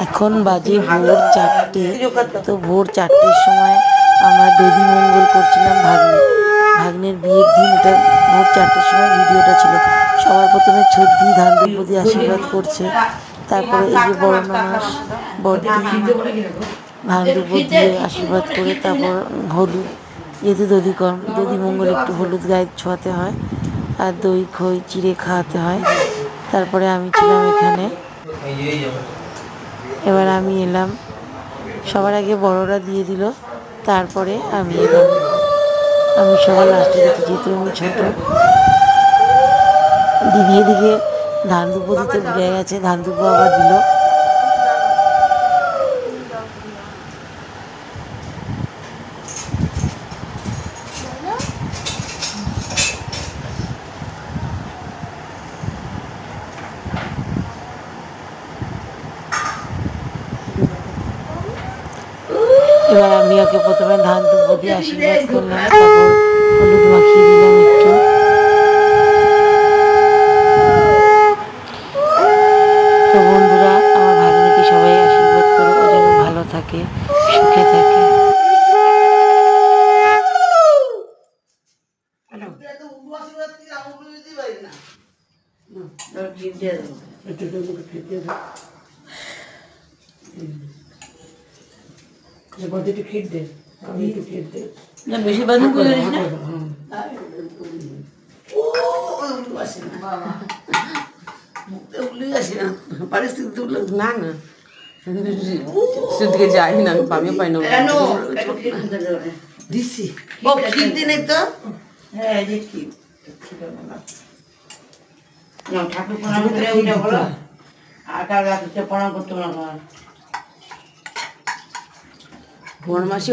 এখন বাজে ভোর 4টে। তো ভোর 4টের সময় আমরা দধি মঙ্গল করছিলাম ভাগ্নের বিয়ের দিন। এটা ভোর 4টের সময় ভিডিওটা ছিল। সবার প্রথমে ছদ্দি ধান দুব্ব দিয়ে আশীর্বাদ করছে, তারপরে এই যে বড় ননাস বড়দি ধান দুব্ব দিয়ে আশীর্বাদ করে, তারপর হলুদ, যেহেতু দধি মঙ্গল একটু হলুদ গায়ে ছোঁয়াতে হয় আর দই খই চিড়ে খাওয়াতে হয়। তারপরে আমি ছিলাম এখানে। এবার আমি এলাম, সবার আগে বড়রা দিয়ে দিল, তারপরে আমি এলাম। আমি সবার লাস্টে দিচ্ছি, যেহেতু আমি ছোট। দিদি এদিকে ধান দুব্ব দিতে ভুলে গেছে, ধান দুব্ব আবার দিল। এবার আমি ওকে প্রথমে ধান দুব্ব দিয়ে আশীর্বাদ করলাম, তারপর হলুদ মাখিয়ে দিলাম একটু। তো বন্ধুরা, আমার ভাগ্নিকে সবাই আশীর্বাদ করো, ও যেন ভালো থাকে, সুখে থাকে। বেশি বাঁধন করে না না সেদিকে যাই না, আমি পামিও পাই না দিচ্ছি। নেই তো ঠাকুর প্রণাম করে ওইটা বলো, আর কার প্রণাম করতে বড় মাসি